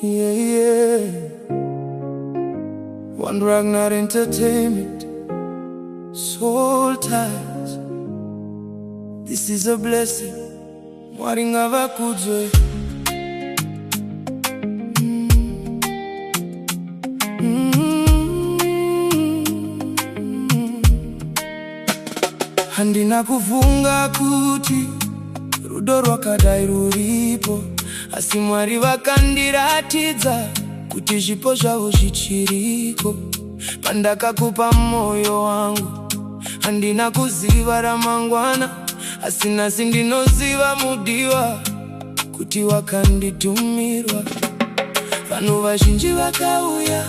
Yeah, yeah. One Ragnar Entertainment, Soul Ties. This is a blessing. Mwaringa vakuzwe. Handina kufunga kuti rudo rwakadai ruripo, asi Mwari vakandiratidza kuti zvipo zvavo zvichiriko. Pandakakupa moyo wangu handina kuziva ramangwana, asi nhasi ndinoziva mudiwa kuti wakanditumira. Vanhu vazhinji vakauya,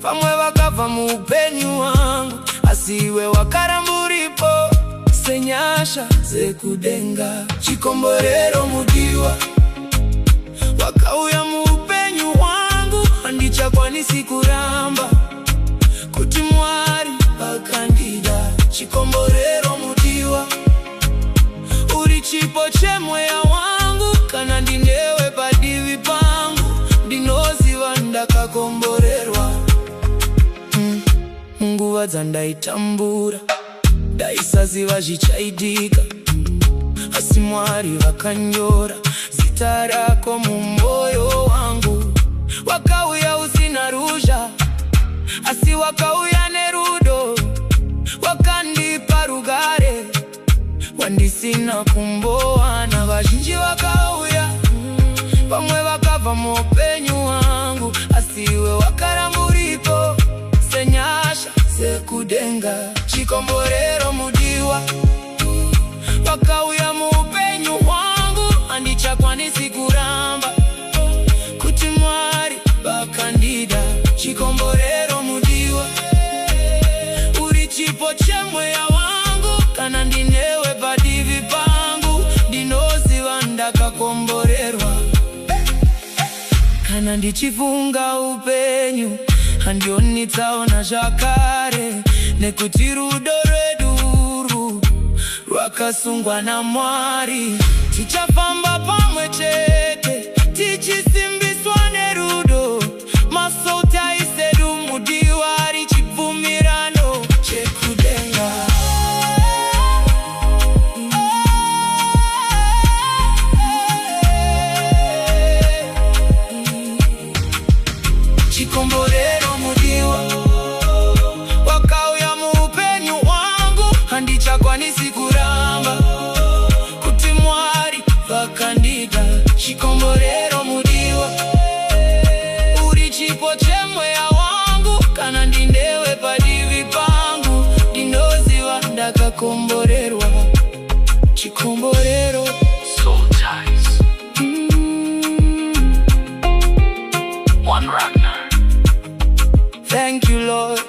vamwe vakabva muupenyu wangu, asi iwe wakaramba uripo senyasha dzekudenga. Chikomborero mudiwa, wakauya muupenyu wangu, handichakwanisi kuramba kuti Mwari vakandida. Chikomborero mudiwa, uri chipo chemweya wangu, kana ndinewe padivi pangu, ndinoziva ndakakomborerwa. Munguva dzandaitambura ndaisaziva zvichaitika, asi Mwari vakanyora zita rako mumwoyo wangu. Wakauya usina ruzha, asi wakauya nerudo, wakandipa rugare wandisina kumbowana. Vazhinji vakauya, vamwe vakabva muupenyu wangu, asi iwe wakaramba uripo senyasha dzekudenga. Chikomborero mudiwa, wakauya muupenyu wangu, handichakwanisi kuramba kuti Mwari vakandida. Chikomborero mudiwa, uri chipo chemweya wangu, kana ndinewe padivi pangu, ndinoziva ndakakomborerwa. Kana ndichifunga upenyu, handioni tsaona zvakare, nekuti rudo rwedu rwakasungwa naMwari. Tichafamba pamwe chete, tichisimbiswa nerudo, masoul ties edu mudiwa, richibvumirano chekudenga. Chikomborero mudiwa, wakauya muupenyu wangu, handichakwanisi kuramba kuti Mwari vakandida. Chikomborero mudiwa, uri chipo chemweya wangu, kana ndinewe padivi pangu, ndinoziva ndakakomborerwa. Chikomborero, Soul Ties. One Ragnar. Thank you, Lord.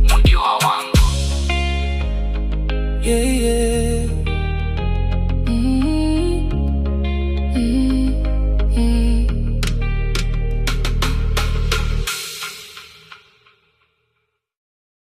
Mundiwa wangu. Yeah, yeah.